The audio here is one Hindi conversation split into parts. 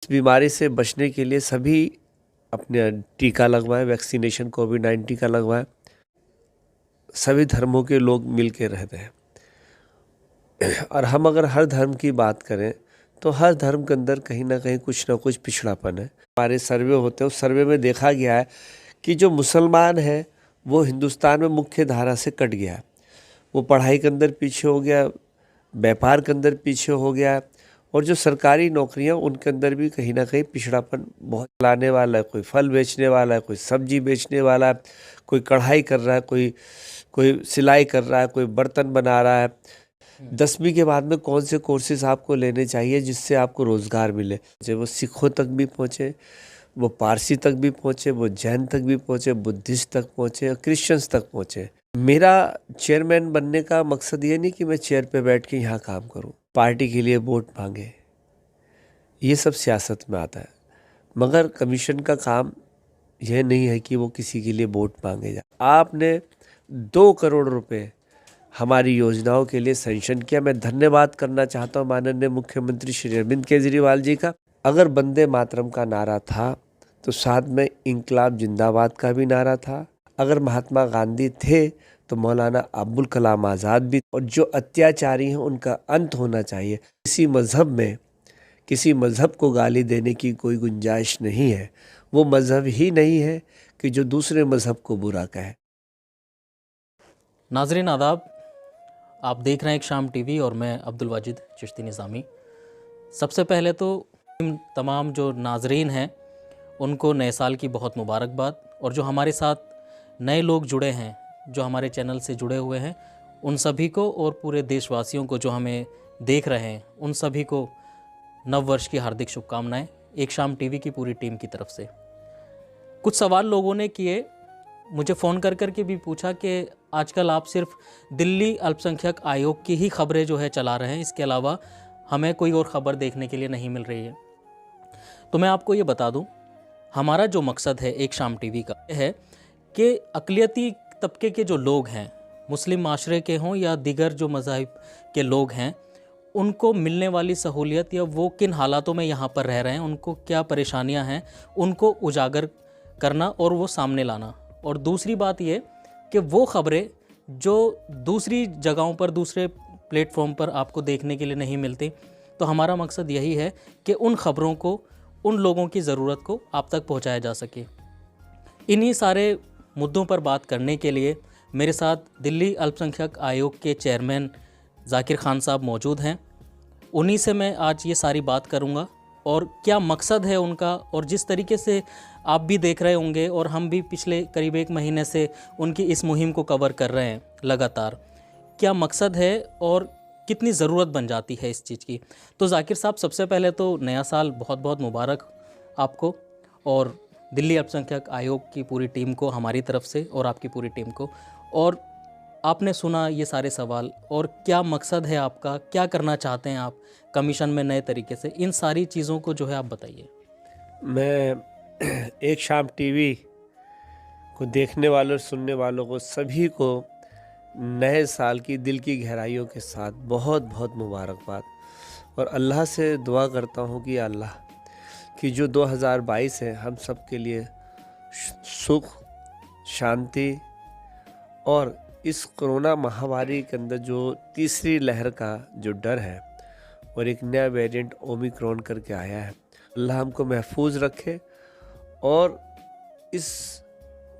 बीमारी से बचने के लिए सभी अपने टीका लगवाएं, वैक्सीनेशन कोविड-19 का लगवाएं। सभी धर्मों के लोग मिल के रहते हैं और हम अगर हर धर्म की बात करें तो हर धर्म के अंदर कहीं ना कहीं कुछ ना कुछ पिछड़ापन है। हमारे सर्वे होते हैं, उस सर्वे में देखा गया है कि जो मुसलमान है वो हिंदुस्तान में मुख्य धारा से कट गया है। वो पढ़ाई के अंदर पीछे हो गया, व्यापार के अंदर पीछे हो गया और जो सरकारी नौकरियां उनके अंदर भी कहीं ना कहीं पिछड़ापन बहुत लाने वाला है। कोई फल बेचने वाला है, कोई सब्जी बेचने वाला है, कोई कढ़ाई कर रहा है, कोई कोई सिलाई कर रहा है, कोई बर्तन बना रहा है। 10वीं के बाद में कौन से कोर्सेज आपको लेने चाहिए जिससे आपको रोज़गार मिले, चाहे वो सिखों तक भी पहुँचे, वो पारसी तक भी पहुँचे, वो जैन तक भी पहुँचे, बुद्धिस्ट तक पहुँचे और क्रिश्चियंस तक पहुँचे। मेरा चेयरमैन बनने का मकसद ये नहीं कि मैं चेयर पे बैठ के यहाँ काम करूँ, पार्टी के लिए वोट मांगे, ये सब सियासत में आता है। मगर कमीशन का काम यह नहीं है कि वो किसी के लिए वोट मांगे जाए। आपने 2 करोड़ रुपए हमारी योजनाओं के लिए सैंक्शन किया। मैं धन्यवाद करना चाहता हूँ माननीय मुख्यमंत्री श्री अरविंद केजरीवाल जी का। अगर वंदे मातरम का नारा था तो साथ में इंकलाब जिंदाबाद का भी नारा था। अगर महात्मा गांधी थे तो मौलाना अबुल कलाम आज़ाद भी। और जो अत्याचारी हैं उनका अंत होना चाहिए। किसी मज़हब को गाली देने की कोई गुंजाइश नहीं है। वो मज़हब ही नहीं है कि जो दूसरे मज़हब को बुरा कहे। नाज़रीन आदाब, आप देख रहे हैं एक शाम टीवी और मैं अब्दुल वाजिद चिश्ती निज़ामी। सबसे पहले तो तमाम जो नाज़रीन हैं उनको नए साल की बहुत मुबारकबाद। और जो हमारे साथ नए लोग जुड़े हैं, जो हमारे चैनल से जुड़े हुए हैं, उन सभी को और पूरे देशवासियों को जो हमें देख रहे हैं उन सभी को नव वर्ष की हार्दिक शुभकामनाएं एक शाम टीवी की पूरी टीम की तरफ से। कुछ सवाल लोगों ने किए, मुझे फ़ोन कर के भी पूछा कि आजकल आप सिर्फ दिल्ली अल्पसंख्यक आयोग की ही खबरें जो है चला रहे हैं, इसके अलावा हमें कोई और ख़बर देखने के लिए नहीं मिल रही है। तो मैं आपको ये बता दूं, हमारा जो मकसद है एक शाम टीवी का है कि अक़लियती तबके के जो लोग हैं, मुस्लिम माशरे के हों या दीगर जो मज़ाहिब के लोग हैं, उनको मिलने वाली सहूलियत या वो किन हालातों में यहाँ पर रह रहे हैं, उनको क्या परेशानियाँ हैं, उनको उजागर करना और वो सामने लाना। और दूसरी बात ये कि वो ख़बरें जो दूसरी जगहों पर, दूसरे प्लेटफॉर्म पर आपको देखने के लिए नहीं मिलती, तो हमारा मकसद यही है कि उन ख़बरों को, उन लोगों की ज़रूरत को आप तक पहुंचाया जा सके। इन्हीं सारे मुद्दों पर बात करने के लिए मेरे साथ दिल्ली अल्पसंख्यक आयोग के चेयरमैन ज़ाकिर खान साहब मौजूद हैं। उन्हीं से मैं आज ये सारी बात करूंगा और क्या मकसद है उनका, और जिस तरीके से आप भी देख रहे होंगे और हम भी पिछले करीब 1 महीने से उनकी इस मुहिम को कवर कर रहे हैं लगातार, क्या मकसद है और कितनी ज़रूरत बन जाती है इस चीज़ की। तो ज़ाकिर साहब, सबसे पहले तो नया साल बहुत बहुत मुबारक आपको और दिल्ली अल्पसंख्यक आयोग की पूरी टीम को हमारी तरफ से और आपकी पूरी टीम को। और आपने सुना ये सारे सवाल, और क्या मकसद है आपका, क्या करना चाहते हैं आप कमीशन में नए तरीके से, इन सारी चीज़ों को जो है आप बताइए। मैं एक शाम टीवी को देखने वालों, सुनने वालों को, सभी को नए साल की दिल की गहराइयों के साथ बहुत बहुत मुबारकबाद। और अल्लाह से दुआ करता हूँ कि अल्लाह कि जो 2022 है हम सब के लिए सुख, शांति और इस कोरोना महामारी के अंदर जो तीसरी लहर का जो डर है और एक नया वेरिएंट ओमिक्रॉन करके आया है, अल्लाह हमको महफूज रखे और इस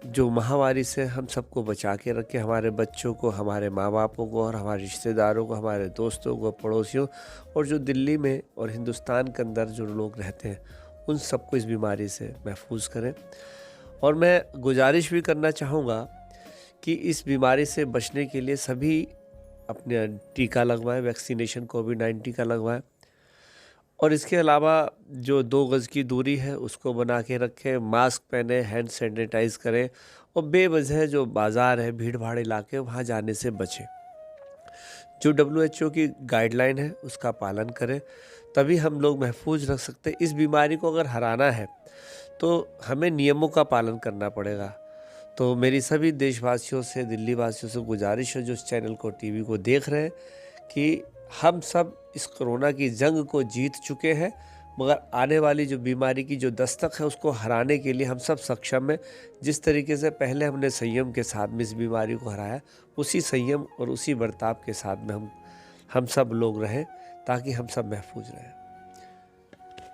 जो महामारी से हम सबको बचा के रखे, हमारे बच्चों को, हमारे माँ बापों को और हमारे रिश्तेदारों को, हमारे दोस्तों को, पड़ोसियों और जो दिल्ली में और हिंदुस्तान के अंदर जो लोग रहते हैं उन सबको इस बीमारी से महफूज करें। और मैं गुजारिश भी करना चाहूँगा कि इस बीमारी से बचने के लिए सभी अपने टीका लगवाएं, वैक्सीनेशन कोविड-19 का लगवाएं और इसके अलावा जो 2 गज़ की दूरी है उसको बना के रखें, मास्क पहने, हैंड सैनिटाइज करें और बेवजह जो बाज़ार है, भीड़ भाड़ इलाके, वहाँ जाने से बचें। जो WHO की गाइडलाइन है उसका पालन करें, तभी हम लोग महफूज रख सकते हैं। इस बीमारी को अगर हराना है तो हमें नियमों का पालन करना पड़ेगा। तो मेरी सभी देशवासियों से, दिल्ली वासियों से गुजारिश है जो इस चैनल को, टीवी को देख रहे हैं, कि हम सब इस कोरोना की जंग को जीत चुके हैं, मगर आने वाली जो बीमारी की जो दस्तक है उसको हराने के लिए हम सब सक्षम हैं। जिस तरीके से पहले हमने संयम के साथ में इस बीमारी को हराया, उसी संयम और उसी बर्ताव के साथ में हम सब लोग रहें, ताकि हम सब महफूज रहें।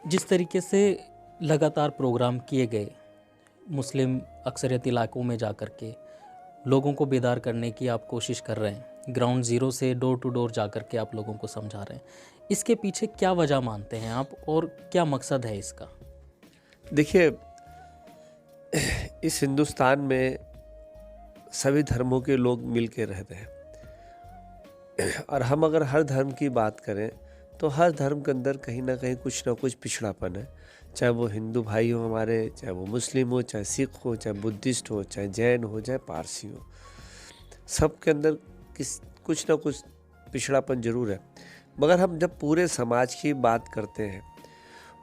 जिस तरीके से लगातार प्रोग्राम किए गए मुस्लिम अक्सरियत इलाकों में जा कर के लोगों को बेदार करने की आप कोशिश कर रहे हैं, ग्राउंड ज़ीरो से डोर टू डोर जा कर के आप लोगों को समझा रहे हैं, इसके पीछे क्या वजह मानते हैं आप और क्या मकसद है इसका? देखिए, इस हिंदुस्तान में सभी धर्मों के लोग मिल के रहते हैं, और हम अगर हर धर्म की बात करें तो हर धर्म के अंदर कहीं ना कहीं कुछ ना कुछ पिछड़ापन है। चाहे वो हिंदू भाई हो हमारे, चाहे वो मुस्लिम हो, चाहे सिख हो, चाहे बुद्धिस्ट हो, चाहे जैन हो, चाहे पारसी हो, सब के अंदर कुछ ना कुछ पिछड़ापन जरूर है। मगर हम जब पूरे समाज की बात करते हैं,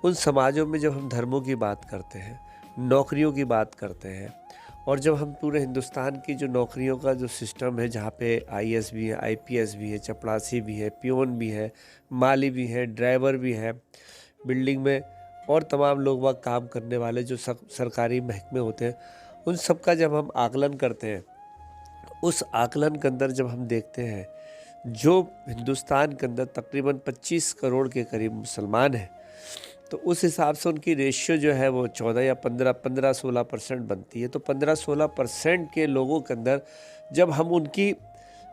उन समाजों में जब हम धर्मों की बात करते हैं, नौकरियों की बात करते हैं, और जब हम पूरे हिंदुस्तान की जो नौकरियों का जो सिस्टम है, जहाँ पे आईएएस भी है, आईपीएस भी है, चपरासी भी है, पियोन भी है, माली भी है, ड्राइवर भी है, बिल्डिंग में और तमाम लोग वह काम करने वाले जो सरकारी महकमे होते हैं, उन सब का जब हम आकलन करते हैं, उस आकलन के अंदर जब हम देखते हैं जो हिंदुस्तान के अंदर तकरीबन 25 करोड़ के करीब मुसलमान हैं, तो उस हिसाब से उनकी रेशियो जो है वो 14 या 15-16% बनती है। तो 15-16% के लोगों के अंदर जब हम उनकी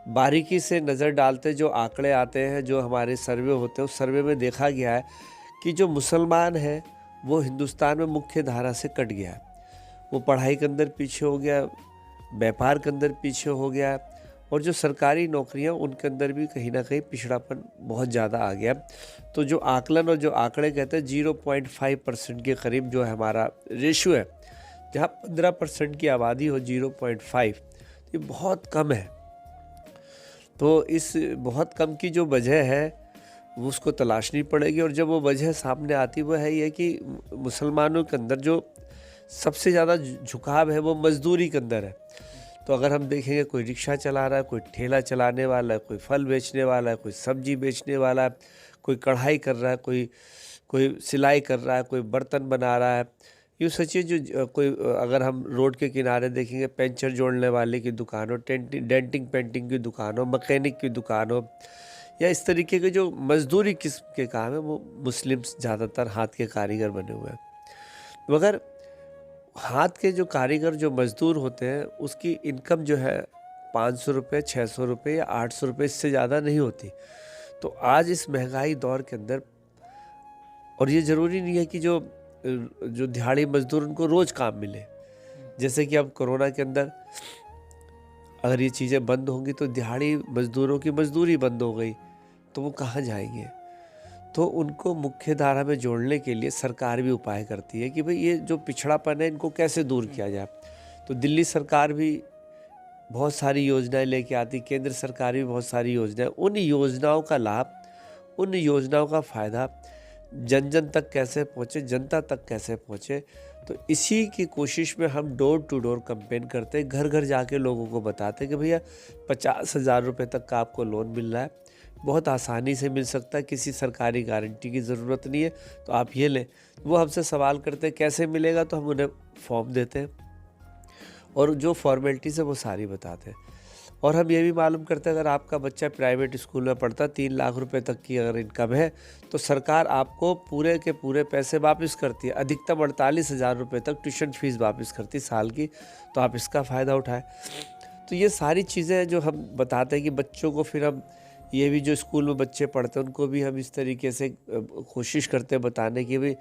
बारीकी से नज़र डालते हैं, जो आंकड़े आते हैं, जो हमारे सर्वे होते हैं, उस सर्वे में देखा गया है कि जो मुसलमान है वो हिंदुस्तान में मुख्य धारा से कट गया है। वो पढ़ाई के अंदर पीछे हो गया, व्यापार के अंदर पीछे हो गया, और जो सरकारी नौकरियां उनके अंदर भी कहीं ना कहीं पिछड़ापन बहुत ज़्यादा आ गया। तो जो आकलन और जो आंकड़े कहते हैं 0.5% के करीब जो है हमारा रेशियो है, जहाँ 15% की आबादी हो 0.5, ये बहुत कम है। तो इस बहुत कम की जो वजह है वो उसको तलाशनी पड़ेगी, और जब वो वजह सामने आती वो है ये कि मुसलमानों के अंदर जो सबसे ज़्यादा झुकाव है वो मजदूरी के अंदर है। तो अगर हम देखेंगे, कोई रिक्शा चला रहा है, कोई ठेला चलाने वाला है, कोई फल बेचने वाला है, कोई सब्जी बेचने वाला है, कोई कढ़ाई कर रहा है, कोई सिलाई कर रहा है, कोई बर्तन बना रहा है, यूँ सोचिए जो कोई अगर हम रोड के किनारे देखेंगे, पंचर जोड़ने वाले की दुकान हो, डेंटिंग पेंटिंग की दुकान हो, मैकेनिक की दुकान हो, या इस तरीके के जो मजदूरी किस्म के काम है, वो मुस्लिम ज़्यादातर हाथ के कारीगर बने हुए हैं। मगर हाथ के जो कारीगर, जो मज़दूर होते हैं, उसकी इनकम जो है 500 रुपये, 600 रुपये या 800 रुपये, इससे ज़्यादा नहीं होती। तो आज इस महंगाई दौर के अंदर, और ये ज़रूरी नहीं है कि जो दिहाड़ी मज़दूर उनको रोज़ काम मिले। जैसे कि अब कोरोना के अंदर अगर ये चीज़ें बंद होंगी तो दिहाड़ी मज़दूरों की मज़दूरी बंद हो गई, तो वो कहाँ जाएंगे? तो उनको मुख्य धारा में जोड़ने के लिए सरकार भी उपाय करती है कि भाई ये जो पिछड़ापन है इनको कैसे दूर किया जाए। तो दिल्ली सरकार भी बहुत सारी योजनाएं लेके आती, केंद्र सरकार भी बहुत सारी योजनाएं, उन योजनाओं का लाभ, उन योजनाओं का फ़ायदा जन जन तक कैसे पहुँचे, जनता तक कैसे पहुँचे। तो इसी की कोशिश में हम डोर टू डोर कैंपेन करते हैं, घर घर जाके लोगों को बताते हैं कि भैया 50,000 रुपये तक का आपको लोन मिल रहा है, बहुत आसानी से मिल सकता है, किसी सरकारी गारंटी की ज़रूरत नहीं है, तो आप ये लें। वो हमसे सवाल करते हैं कैसे मिलेगा, तो हम उन्हें फॉर्म देते हैं और जो फॉर्मेलिटीज़ है वो सारी बताते हैं। और हम ये भी मालूम करते हैं अगर आपका बच्चा प्राइवेट स्कूल में पढ़ता, 3 लाख रुपए तक की अगर इनकम है, तो सरकार आपको पूरे के पूरे पैसे वापस करती है, अधिकतम 48,000 रुपये तक ट्यूशन फीस वापस करती है साल की। तो आप इसका फ़ायदा उठाएं। तो ये सारी चीज़ें जो हम बताते हैं कि बच्चों को, फिर हम ये भी जो स्कूल में बच्चे पढ़ते हैं उनको भी हम इस तरीके से कोशिश करते हैं बताने की भाई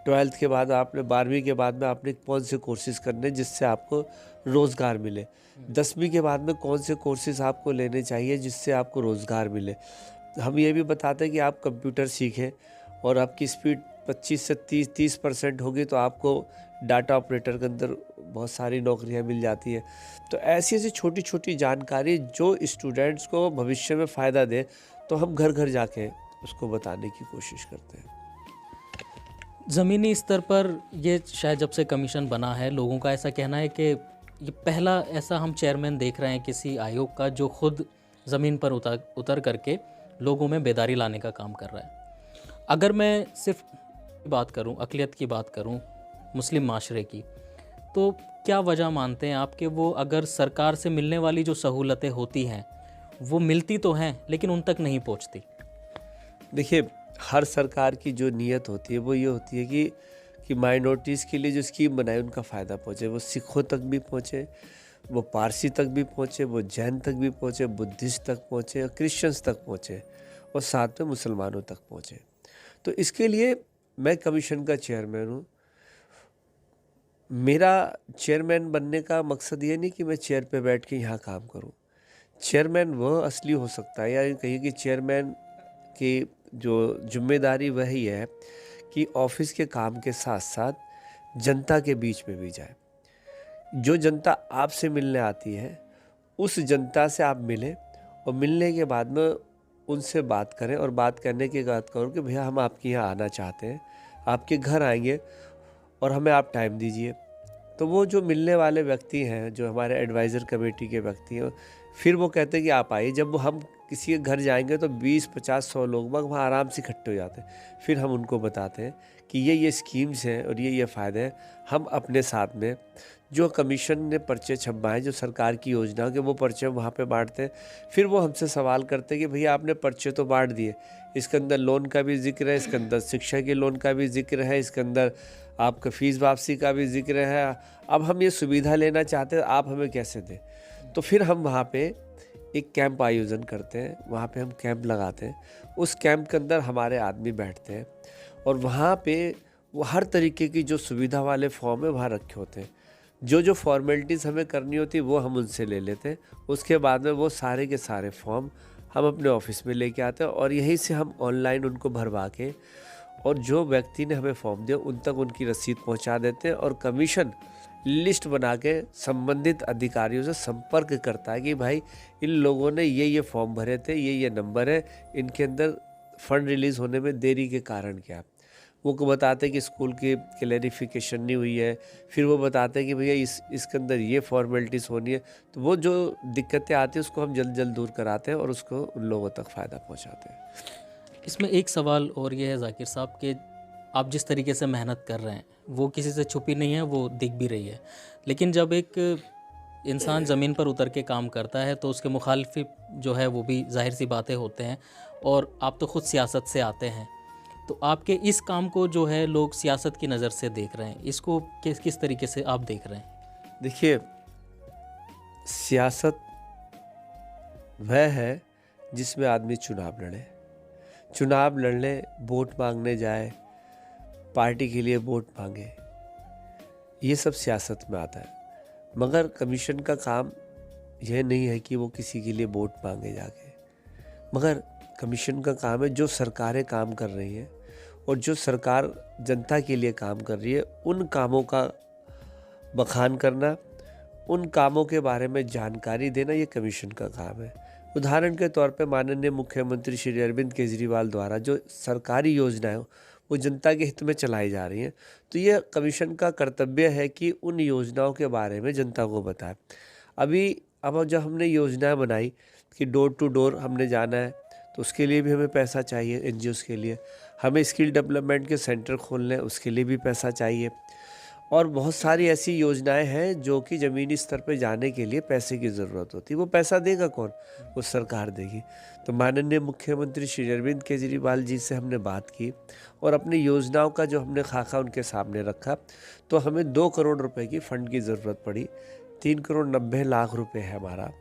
12th के बाद आपने, 12वीं के बाद में आपने कौन से कोर्सेज़ करने जिससे आपको रोज़गार मिले, 10वीं के बाद में कौन से कोर्सेज़ आपको लेने चाहिए जिससे आपको रोज़गार मिले। हम ये भी बताते हैं कि आप कंप्यूटर सीखें और आपकी स्पीड 25 से 30% होगी तो आपको डाटा ऑपरेटर के अंदर बहुत सारी नौकरियां मिल जाती हैं। तो ऐसी ऐसी छोटी छोटी जानकारी जो स्टूडेंट्स को भविष्य में फ़ायदा दे, तो हम घर घर जाके उसको बताने की कोशिश करते हैं। ज़मीनी स्तर पर ये शायद जब से कमीशन बना है, लोगों का ऐसा कहना है कि ये पहला ऐसा हम चेयरमैन देख रहे हैं किसी आयोग का जो खुद ज़मीन पर उतर करके लोगों में बेदारी लाने का काम कर रहा है। अगर मैं सिर्फ बात करूं, अक़लियत की बात करूं, मुस्लिम माशरे की, तो क्या वजह मानते हैं आप कि वो अगर सरकार से मिलने वाली जो सहूलतें होती हैं वो मिलती तो हैं लेकिन उन तक नहीं पहुंचती? देखिए, हर सरकार की जो नीयत होती है वो ये होती है कि माइनॉरिटीज़ के लिए जो स्कीम बनाए उनका फ़ायदा पहुँचे, वो सिखों तक भी पहुँचे, वो पारसी तक भी पहुँचे, वो जैन तक भी पहुँचे, बुद्धिस्ट तक पहुँचे और क्रिश्चियंस तक पहुँचे और साथ में मुसलमानों तक पहुँचे। तो इसके लिए मैं कमीशन का चेयरमैन हूँ। मेरा चेयरमैन बनने का मकसद ये नहीं कि मैं चेयर पे बैठ के यहाँ काम करूँ। चेयरमैन वह असली हो सकता है, या यूँ कहिए कि चेयरमैन की जो ज़िम्मेदारी वही है कि ऑफ़िस के काम के साथ-साथ जनता के बीच में भी जाए। जो जनता आपसे मिलने आती है, उस जनता से आप मिलें और मिलने के बाद में उनसे बात करें और बात करने के बाद कहो कि भैया हम आपके यहाँ आना चाहते हैं, आपके घर आएँगे और हमें आप टाइम दीजिए। तो वो जो मिलने वाले व्यक्ति हैं, जो हमारे एडवाइज़र कमेटी के व्यक्ति हैं, फिर वो कहते हैं कि आप आइए। जब हम किसी के घर जाएँगे तो 20, 50, 100 लोग वहाँ आराम से इकट्ठे हो जाते हैं। फिर हम उनको बताते हैं कि ये स्कीम्स हैं और ये फ़ायदे हैं। हम अपने साथ में जो कमीशन ने पर्चे छपवाए, जो सरकार की योजना के, वो पर्चे वहाँ पे बाँटते हैं। फिर वो हमसे सवाल करते हैं कि भैया आपने पर्चे तो बाँट दिए, इसके अंदर लोन का भी ज़िक्र है, इसके अंदर शिक्षा के लोन का भी ज़िक्र है, इसके अंदर आपका फ़ीस वापसी का भी ज़िक्र है। अब हम ये सुविधा लेना चाहते हैं, आप हमें कैसे दें? तो फिर हम वहाँ पे एक कैंप आयोजन करते हैं, वहाँ पे हम कैंप लगाते हैं। उस कैंप के अंदर हमारे आदमी बैठते हैं और वहाँ पे वो हर तरीके की जो सुविधा वाले फॉर्म है वहाँ रखे होते हैं। जो फॉर्मेलिटीज़ हमें करनी होती है वो हम उनसे ले लेते हैं। उसके बाद में वो सारे के सारे फॉर्म हम अपने ऑफ़िस में लेके आते हैं और यहीं से हम ऑनलाइन उनको भरवा के और जो व्यक्ति ने हमें फॉर्म दिया उन तक उनकी रसीद पहुंचा देते हैं और कमीशन लिस्ट बना के संबंधित अधिकारियों से संपर्क करता है कि भाई इन लोगों ने ये फॉर्म भरे थे, ये नंबर है, इनके अंदर फ़ंड रिलीज़ होने में देरी के कारण क्या। वो को बताते हैं कि स्कूल की क्लैरिफिकेशन नहीं हुई है, फिर वो बताते हैं कि भैया इसके अंदर ये फॉर्मेलिटीज़ होनी है। तो वो जो दिक्कतें आती हैं उसको हम जल्द दूर कराते हैं और उसको उन लोगों तक फ़ायदा पहुँचाते हैं। इसमें एक सवाल और ये है ज़ाकिर साहब कि आप जिस तरीके से मेहनत कर रहे हैं वो किसी से छुपी नहीं है, वो दिख भी रही है। लेकिन जब एक इंसान ज़मीन पर उतर के काम करता है तो उसके मुखालिफ जो है वो भी ज़ाहिर सी बातें होते हैं, और आप तो ख़ुद सियासत से आते हैं, तो आपके इस काम को जो है लोग सियासत की नज़र से देख रहे हैं, इसको किस तरीके से आप देख रहे हैं? देखिए, सियासत वह है जिसमें आदमी चुनाव लड़ने, वोट मांगने जाए, पार्टी के लिए वोट मांगे, ये सब सियासत में आता है। मगर कमीशन का काम यह नहीं है कि वो किसी के लिए वोट मांगे जाके, मगर कमीशन का काम है जो सरकारें काम कर रही हैं और जो सरकार जनता के लिए काम कर रही है उन कामों का बखान करना, उन कामों के बारे में जानकारी देना, ये कमीशन का काम है। उदाहरण के तौर पे माननीय मुख्यमंत्री श्री अरविंद केजरीवाल द्वारा जो सरकारी योजनाएं वो जनता के हित में चलाई जा रही हैं, तो ये कमीशन का कर्तव्य है कि उन योजनाओं के बारे में जनता को बताएं। अब जब हमने योजनाएं बनाई कि डोर टू डोर हमने जाना है, तो उसके लिए भी हमें पैसा चाहिए। एनजीओज़ के लिए हमें स्किल डेवलपमेंट के सेंटर खोलने हैं, उसके लिए भी पैसा चाहिए। और बहुत सारी ऐसी योजनाएं हैं जो कि ज़मीनी स्तर पे जाने के लिए पैसे की ज़रूरत होती है। वो पैसा देगा कौन? वो सरकार देगी। तो माननीय मुख्यमंत्री श्री अरविंद केजरीवाल जी से हमने बात की और अपनी योजनाओं का जो हमने खाका उनके सामने रखा, तो हमें 2 करोड़ रुपए की फ़ंड की ज़रूरत पड़ी। 3 करोड़ 90 लाख रुपए है हमारा।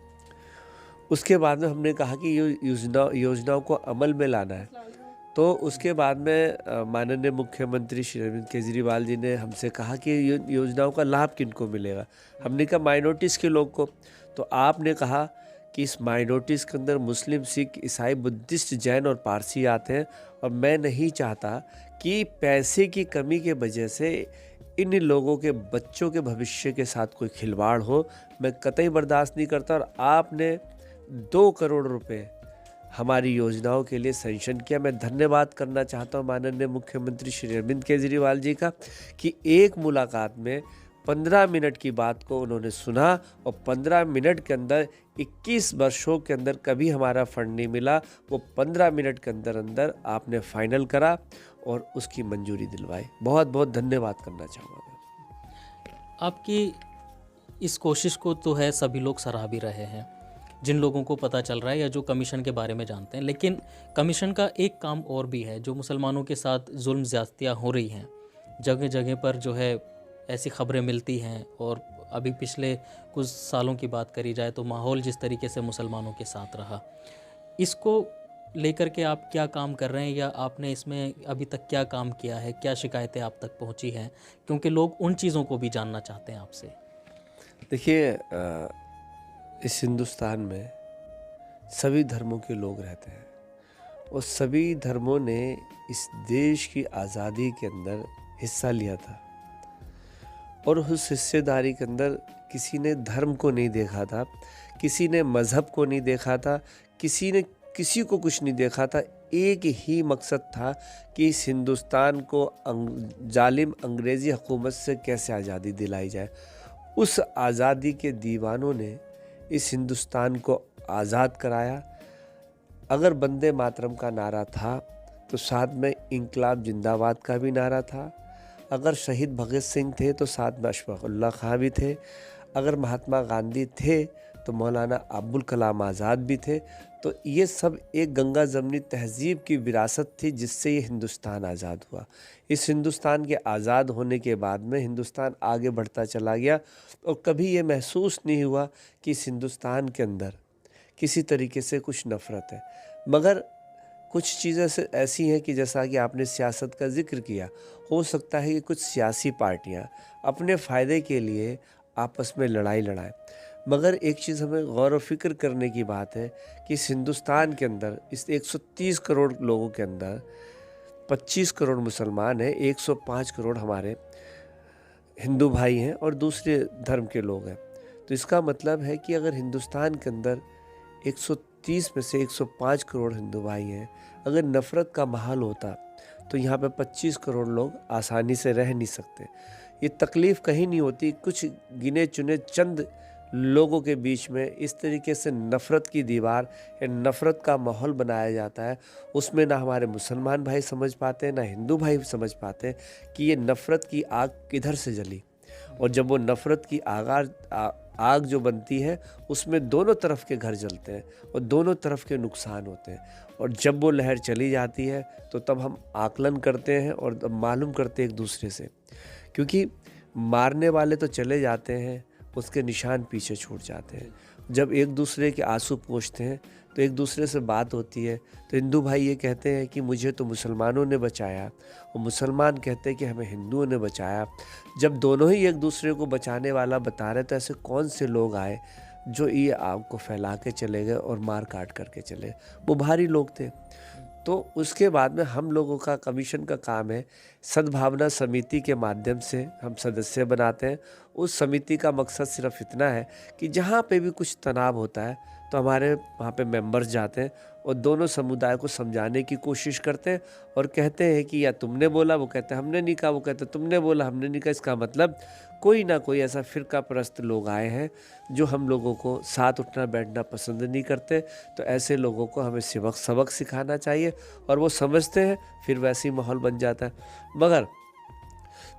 उसके बाद में हमने कहा कि ये योजनाओं को अमल में लाना है। तो उसके बाद में माननीय मुख्यमंत्री श्री अरविंद केजरीवाल जी ने हमसे कहा कि योजनाओं का लाभ किनको मिलेगा। हमने कहा माइनॉरिटीज़ के लोग को। तो आपने कहा कि इस माइनॉरिटीज़ के अंदर मुस्लिम, सिख, ईसाई, बुद्धिस्ट, जैन और पारसी आते हैं और मैं नहीं चाहता कि पैसे की कमी के वजह से इन लोगों के बच्चों के भविष्य के साथ कोई खिलवाड़ हो। मैं कतई बर्दाश्त नहीं करता। और आपने 2 करोड़ रुपए हमारी योजनाओं के लिए सैंक्शन किया। मैं धन्यवाद करना चाहता हूं माननीय मुख्यमंत्री श्री अरविंद केजरीवाल जी का कि एक मुलाकात में 15 मिनट की बात को उन्होंने सुना और 15 मिनट के अंदर 21 वर्षों के अंदर कभी हमारा फंड नहीं मिला, वो 15 मिनट के अंदर अंदर आपने फाइनल करा और उसकी मंजूरी दिलवाई। बहुत बहुत धन्यवाद करना चाहूँगा मैं। आपकी इस कोशिश को तो है सभी लोग सराह भी रहे हैं, जिन लोगों को पता चल रहा है या जो कमीशन के बारे में जानते हैं। लेकिन कमीशन का एक काम और भी है, जो मुसलमानों के साथ जुल्म ज़्यादतियाँ हो रही हैं, जगह जगह पर जो है ऐसी खबरें मिलती हैं। और अभी पिछले कुछ सालों की बात करी जाए तो माहौल जिस तरीके से मुसलमानों के साथ रहा, इसको लेकर के आप क्या काम कर रहे हैं, या आपने इसमें अभी तक क्या काम किया है, क्या शिकायतें आप तक पहुंची हैं? क्योंकि लोग उन चीज़ों को भी जानना चाहते हैं आपसे। देखिए, इस हिंदुस्तान में सभी धर्मों के लोग रहते हैं और सभी धर्मों ने इस देश की आज़ादी के अंदर हिस्सा लिया था। और उस हिस्सेदारी के अंदर किसी ने धर्म को नहीं देखा था, किसी ने मज़हब को नहीं देखा था, किसी ने किसी को कुछ नहीं देखा था। एक ही मकसद था कि इस हिंदुस्तान को जालिम अंग्रेज़ी हुकूमत से कैसे आज़ादी दिलाई जाए। उस आज़ादी के दीवानों ने इस हिंदुस्तान को आज़ाद कराया। अगर वंदे मातरम का नारा था तो साथ में इंकलाब जिंदाबाद का भी नारा था। अगर शहीद भगत सिंह थे तो साथ में अशफाक उल्लाह खां भी थे। अगर महात्मा गांधी थे तो मौलाना अबुल कलाम आज़ाद भी थे। तो ये सब एक गंगा जमनी तहजीब की विरासत थी जिससे ये हिंदुस्तान आज़ाद हुआ। इस हिंदुस्तान के आज़ाद होने के बाद में हिंदुस्तान आगे बढ़ता चला गया और कभी ये महसूस नहीं हुआ कि इस हिंदुस्तान के अंदर किसी तरीके से कुछ नफ़रत है। मगर कुछ चीज़ें ऐसी हैं कि जैसा कि आपने सियासत का जिक्र किया, हो सकता है कि कुछ सियासी पार्टियां अपने फ़ायदे के लिए आपस में लड़ाई लड़ाएं। मगर एक चीज़ हमें गौर व फिक्र करने की बात है कि इस हिंदुस्तान के अंदर, इस 130 करोड़ लोगों के अंदर 25 करोड़ मुसलमान हैं, 105 करोड़ हमारे हिंदू भाई हैं और दूसरे धर्म के लोग हैं। तो इसका मतलब है कि अगर हिंदुस्तान के अंदर 130 में से 105 करोड़ हिंदू भाई हैं, अगर नफ़रत का माहौल होता तो यहाँ पे 25 करोड़ लोग आसानी से रह नहीं सकते। ये तकलीफ़ कहीं नहीं होती। कुछ गिने चुने चंद लोगों के बीच में इस तरीके से नफ़रत की दीवार या नफ़रत का माहौल बनाया जाता है, उसमें ना हमारे मुसलमान भाई समझ पाते हैं, ना हिंदू भाई समझ पाते हैं कि ये नफ़रत की आग किधर से जली। और जब वो नफ़रत की आग जो बनती है उसमें दोनों तरफ के घर जलते हैं और दोनों तरफ के नुकसान होते हैं। और जब वो लहर चली जाती है तो तब हम आकलन करते हैं और तब मालूम करते हैं एक दूसरे से, क्योंकि मारने वाले तो चले जाते हैं, उसके निशान पीछे छूट जाते हैं। जब एक दूसरे के आंसू पोंछते हैं तो एक दूसरे से बात होती है। तो हिंदू भाई ये कहते हैं कि मुझे तो मुसलमानों ने बचाया, और मुसलमान कहते हैं कि हमें हिंदुओं ने बचाया। जब दोनों ही एक दूसरे को बचाने वाला बता रहे तो ऐसे कौन से लोग आए जो ये आग को फैला के चले गए और मार काट करके चले? वो भारी लोग थे। तो उसके बाद में हम लोगों का कमीशन का काम है, सद्भावना समिति के माध्यम से हम सदस्य बनाते हैं। उस समिति का मकसद सिर्फ इतना है कि जहाँ पे भी कुछ तनाव होता है तो हमारे वहाँ पे मेंबर्स जाते हैं और दोनों समुदाय को समझाने की कोशिश करते हैं और कहते हैं कि या तुमने बोला, वो कहते हैं हमने नहीं कहा, वो कहते हैं तुमने बोला हमने नहीं कहा। इसका मतलब कोई ना कोई ऐसा फ़िरका परस्त लोग आए हैं जो हम लोगों को साथ उठना बैठना पसंद नहीं करते। तो ऐसे लोगों को हमें सबक सिखाना चाहिए और वो समझते हैं, फिर वैसी माहौल बन जाता है। मगर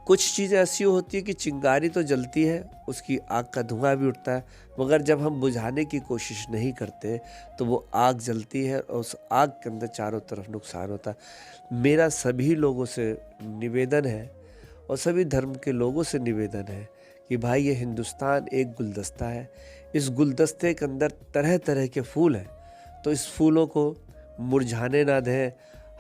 कुछ चीज़ें ऐसी होती है कि चिंगारी तो जलती है, उसकी आग का धुआं भी उठता है, मगर जब हम बुझाने की कोशिश नहीं करते तो वो आग जलती है और उस आग के अंदर चारों तरफ नुकसान होता है। मेरा सभी लोगों से निवेदन है और सभी धर्म के लोगों से निवेदन है कि भाई ये हिंदुस्तान एक गुलदस्ता है। इस गुलदस्ते के अंदर तरह तरह के फूल हैं, तो इस फूलों को मुरझाने ना दें।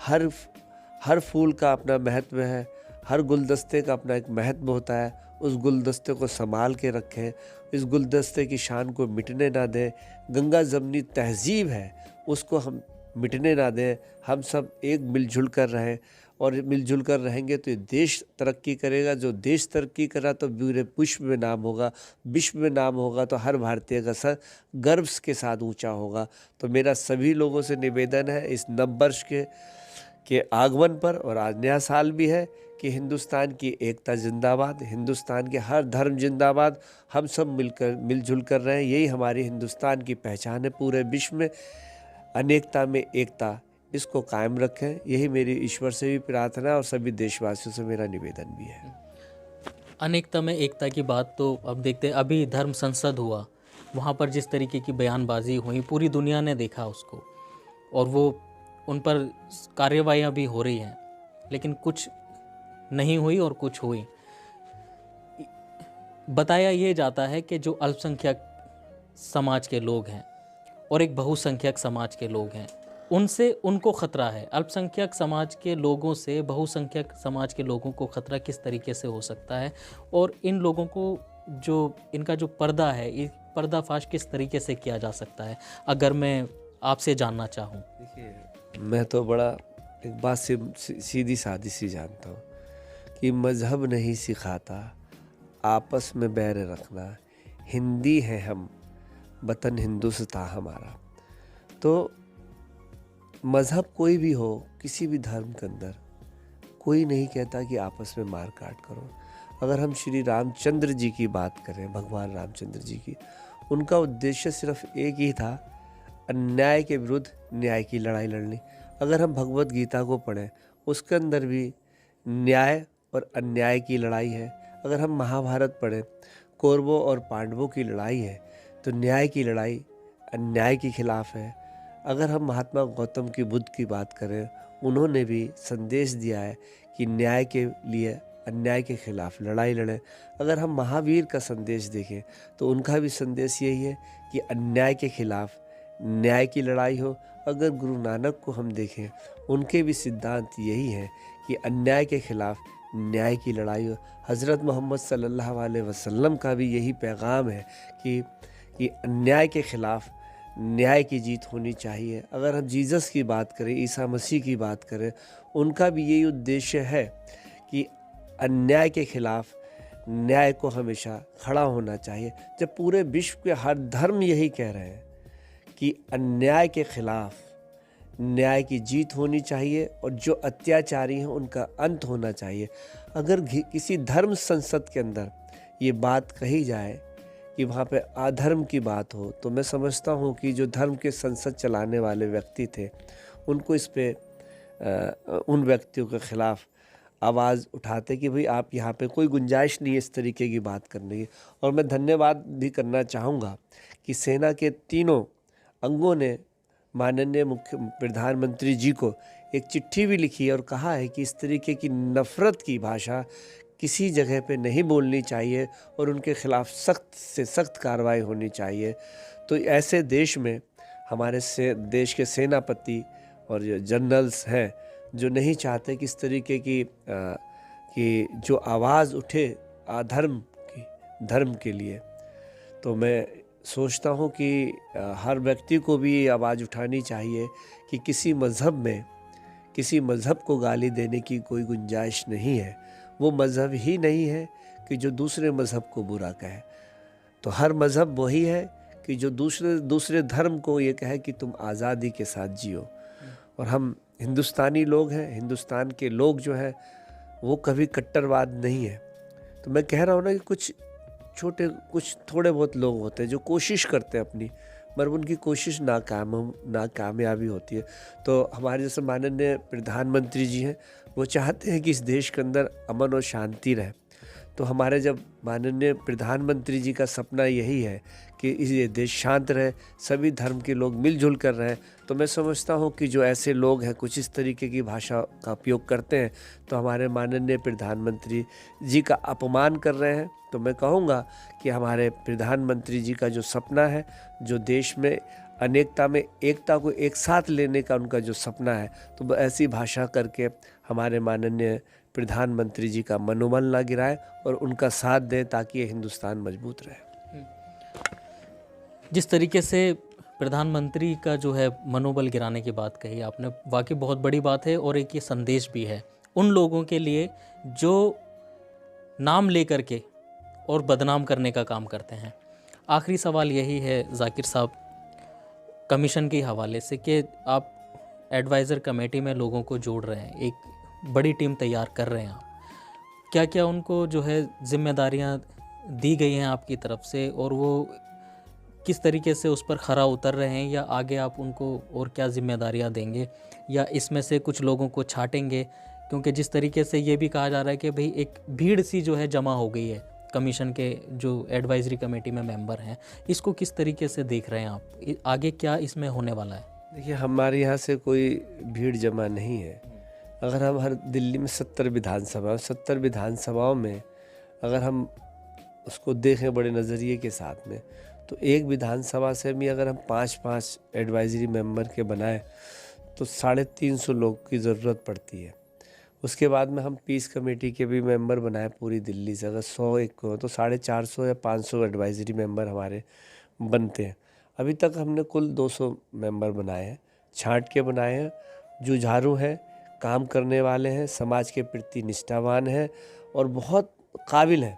हर फूल का अपना महत्व है, हर गुलदस्ते का अपना एक महत्व होता है। उस गुलदस्ते को संभाल के रखें, इस गुलदस्ते की शान को मिटने ना दें। गंगा जमनी तहजीब है, उसको हम मिटने ना दें। हम सब एक मिलजुल कर रहें और मिलजुल कर रहेंगे तो ये देश तरक्की करेगा। जो देश तरक्की करा तो पूरे विश्व में नाम होगा, विश्व में नाम होगा तो हर भारतीय का सर गर्व के साथ ऊंचा होगा। तो मेरा सभी लोगों से निवेदन है इस नववर्ष के आगमन पर, और आज नया साल भी है, कि हिंदुस्तान की एकता जिंदाबाद, हिंदुस्तान के हर धर्म जिंदाबाद। हम सब मिलजुल कर रहे हैं, यही हमारी हिंदुस्तान की पहचान है। पूरे विश्व में अनेकता में एकता, इसको कायम रखें, यही मेरी ईश्वर से भी प्रार्थना है और सभी देशवासियों से मेरा निवेदन भी है। अनेकता में एकता की बात तो अब देखते हैं, अभी धर्म संसद हुआ, वहाँ पर जिस तरीके की बयानबाजी हुई पूरी दुनिया ने देखा उसको, और वो उन पर कार्रवाइयाँ भी हो रही हैं, लेकिन कुछ नहीं हुई और कुछ हुई। बताया ये जाता है कि जो अल्पसंख्यक समाज के लोग हैं और एक बहुसंख्यक समाज के लोग हैं, उनसे उनको ख़तरा है। अल्पसंख्यक समाज के लोगों से बहुसंख्यक समाज के लोगों को ख़तरा किस तरीके से हो सकता है, और इन लोगों को जो इनका जो पर्दा है, ये पर्दाफाश किस तरीके से किया जा सकता है, अगर मैं आपसे जानना चाहूँ। देखिए, मैं तो बड़ा एक बात सीधी सादी सी जानता हूँ कि मज़हब नहीं सिखाता आपस में बैर रखना, हिंदी है हम, वतन हिंदुस्तान हमारा। तो मज़हब कोई भी हो, किसी भी धर्म के अंदर कोई नहीं कहता कि आपस में मार काट करो। अगर हम श्री रामचंद्र जी की बात करें, भगवान रामचंद्र जी की, उनका उद्देश्य सिर्फ एक ही था, अन्याय के विरुद्ध न्याय की लड़ाई लड़नी। अगर हम भगवत गीता को पढ़ें, उसके अंदर भी न्याय और अन्याय की लड़ाई है। अगर हम महाभारत पढ़ें, कौरवों और पांडवों की लड़ाई है, तो न्याय की लड़ाई अन्याय के खिलाफ है। अगर हम महात्मा गौतम की बुद्ध की बात करें, उन्होंने भी संदेश दिया है कि न्याय के लिए अन्याय के खिलाफ लड़ाई लड़ें। अगर हम महावीर का संदेश देखें, तो उनका भी संदेश यही है कि अन्याय के खिलाफ न्याय की लड़ाई हो। अगर गुरु नानक को हम देखें, उनके भी सिद्धांत यही है कि अन्याय के खिलाफ न्याय की लड़ाई हो। हज़रत मोहम्मद सल्लल्लाहु अलैहि वसल्लम का भी यही पैगाम है कि अन्याय के खिलाफ न्याय की जीत होनी चाहिए। अगर हम जीसस की बात करें, ईसा मसीह की बात करें, उनका भी यही उद्देश्य है कि अन्याय के खिलाफ न्याय को हमेशा खड़ा होना चाहिए। जब पूरे विश्व के हर धर्म यही कह रहे हैं कि अन्याय के खिलाफ न्याय की जीत होनी चाहिए और जो अत्याचारी हैं उनका अंत होना चाहिए। अगर किसी धर्म संसद के अंदर ये बात कही जाए कि वहाँ पे अधर्म की बात हो, तो मैं समझता हूँ कि जो धर्म के संसद चलाने वाले व्यक्ति थे, उनको इस पे उन व्यक्तियों के ख़िलाफ़ आवाज़ उठाते कि भाई आप यहाँ पे कोई गुंजाइश नहीं है इस तरीके की बात करने की। और मैं धन्यवाद भी करना चाहूँगा कि सेना के तीनों अंगों ने माननीय मुख्य प्रधानमंत्री जी को एक चिट्ठी भी लिखी है और कहा है कि इस तरीके की नफ़रत की भाषा किसी जगह पे नहीं बोलनी चाहिए और उनके ख़िलाफ़ सख्त से सख्त कार्रवाई होनी चाहिए। तो ऐसे देश में हमारे देश के सेनापति और जो जनरल्स हैं, जो नहीं चाहते कि इस तरीके की जो आवाज़ उठे अधर्म की, धर्म के लिए, तो मैं सोचता हूँ कि हर व्यक्ति को भी ये आवाज़ उठानी चाहिए कि किसी मज़हब में किसी मज़हब को गाली देने की कोई गुंजाइश नहीं है। वो मज़हब ही नहीं है कि जो दूसरे मज़हब को बुरा कहे। तो हर मज़हब वही है कि जो दूसरे धर्म को ये कहे कि तुम आज़ादी के साथ जियो। और हम हिंदुस्तानी लोग हैं, हिंदुस्तान के लोग जो हैं वो कभी कट्टरवाद नहीं है। तो मैं कह रहा हूँ ना कि कुछ थोड़े बहुत लोग होते हैं जो कोशिश करते हैं अपनी, मगर उनकी कोशिश नाकामयाबी होती है। तो हमारे जैसे माननीय प्रधानमंत्री जी हैं, वो चाहते हैं कि इस देश के अंदर अमन और शांति रहे। तो हमारे जब माननीय प्रधानमंत्री जी का सपना यही है कि ये देश शांत रहे, सभी धर्म के लोग मिलजुल कर रहें, तो मैं समझता हूँ कि जो ऐसे लोग हैं कुछ इस तरीके की भाषा का उपयोग करते हैं, तो हमारे माननीय प्रधानमंत्री जी का अपमान कर रहे हैं। तो मैं कहूँगा कि हमारे प्रधानमंत्री जी का जो सपना है, जो देश में अनेकता में एकता को एक साथ लेने का उनका जो सपना है, तो ऐसी भाषा करके हमारे माननीय प्रधानमंत्री जी का मनोबल ना गिराएं और उनका साथ दें ताकि ये हिंदुस्तान मजबूत रहे। जिस तरीके से प्रधानमंत्री का जो है मनोबल गिराने की बात कही आपने, वाकई बहुत बड़ी बात है और एक ये संदेश भी है उन लोगों के लिए जो नाम लेकर के और बदनाम करने का काम करते हैं। आखिरी सवाल यही है जाकिर साहब, कमीशन के हवाले से, कि आप एडवाइज़र कमेटी में लोगों को जोड़ रहे हैं, एक बड़ी टीम तैयार कर रहे हैं आप, क्या क्या उनको जो है जिम्मेदारियां दी गई हैं आपकी तरफ से, और वो किस तरीके से उस पर खरा उतर रहे हैं, या आगे आप उनको और क्या जिम्मेदारियां देंगे, या इसमें से कुछ लोगों को छांटेंगे? क्योंकि जिस तरीके से ये भी कहा जा रहा है कि भाई एक भीड़ सी जो है जमा हो गई है कमीशन के जो एडवाइजरी कमेटी में मेंबर हैं, इसको किस तरीके से देख रहे हैं आप? आगे क्या इसमें होने वाला है? देखिए, हमारे यहाँ से कोई भीड़ जमा नहीं है। अगर हम हर दिल्ली में 70 विधानसभाओं में अगर हम उसको देखें बड़े नज़रिए के साथ में, तो एक विधानसभा से भी अगर हम 5-5 एडवाइजरी मेंबर के बनाए तो 350 लोग की ज़रूरत पड़ती है। उसके बाद में हम पीस कमेटी के भी मेंबर बनाए पूरी दिल्ली से, अगर 100 एक को तो 450 या 500 एडवाइजरी मेंबर हमारे बनते हैं। अभी तक हमने कुल 200 मेंबर बनाए हैं, छांट के बनाए हैं, जुझारू हैं, काम करने वाले हैं, समाज के प्रति निष्ठावान हैं और बहुत काबिल हैं।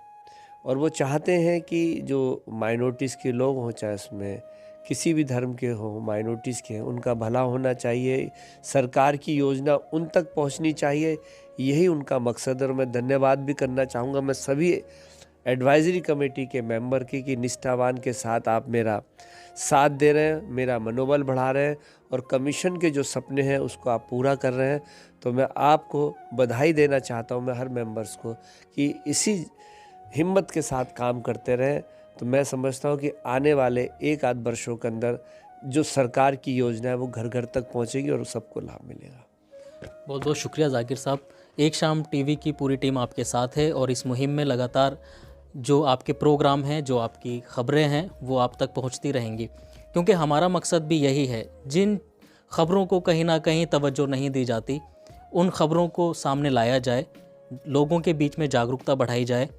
और वो चाहते हैं कि जो माइनॉरिटीज़ के लोग हों, चाहे उसमें किसी भी धर्म के हों, माइनॉरिटीज़ के हों, उनका भला होना चाहिए, सरकार की योजना उन तक पहुंचनी चाहिए, यही उनका मकसद है। और मैं धन्यवाद भी करना चाहूँगा मैं सभी एडवाइजरी कमेटी के मेंबर की कि निष्ठावान के साथ आप मेरा साथ दे रहे हैं, मेरा मनोबल बढ़ा रहे हैं और कमीशन के जो सपने हैं उसको आप पूरा कर रहे हैं। तो मैं आपको बधाई देना चाहता हूँ, मैं हर मेंबर्स को, कि इसी हिम्मत के साथ काम करते रहें। तो मैं समझता हूँ कि आने वाले 1-8 वर्षों के अंदर जो सरकार की योजना है वो घर घर तक पहुँचेगी और सबको लाभ मिलेगा। बहुत बहुत शुक्रिया जाकिर साहब। एक शाम टीवी की पूरी टीम आपके साथ है और इस मुहिम में लगातार जो आपके प्रोग्राम हैं, जो आपकी ख़बरें हैं, वो आप तक पहुंचती रहेंगी, क्योंकि हमारा मकसद भी यही है। जिन ख़बरों को कहीं ना कहीं तवज्जो नहीं दी जाती, उन ख़बरों को सामने लाया जाए, लोगों के बीच में जागरूकता बढ़ाई जाए।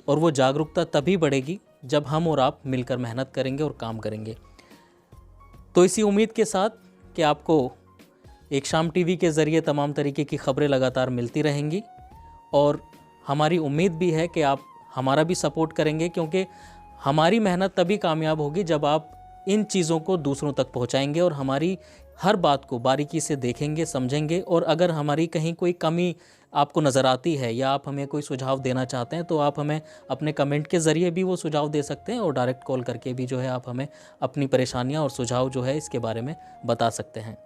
और वो जागरूकता तभी बढ़ेगी जब हम और आप मिलकर मेहनत करेंगे और काम करेंगे। तो इसी उम्मीद के साथ कि आपको एक शाम टीवी के ज़रिए तमाम तरीके की ख़बरें लगातार मिलती रहेंगी, और हमारी उम्मीद भी है कि आप हमारा भी सपोर्ट करेंगे, क्योंकि हमारी मेहनत तभी कामयाब होगी जब आप इन चीज़ों को दूसरों तक पहुंचाएंगे और हमारी हर बात को बारीकी से देखेंगे, समझेंगे। और अगर हमारी कहीं कोई कमी आपको नज़र आती है या आप हमें कोई सुझाव देना चाहते हैं, तो आप हमें अपने कमेंट के ज़रिए भी वो सुझाव दे सकते हैं, और डायरेक्ट कॉल करके भी जो है आप हमें अपनी परेशानियां और सुझाव जो है इसके बारे में बता सकते हैं।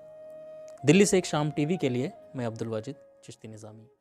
दिल्ली से एक शाम टीवी के लिए मैं अब्दुल वाजिद चिश्ती निज़ामी।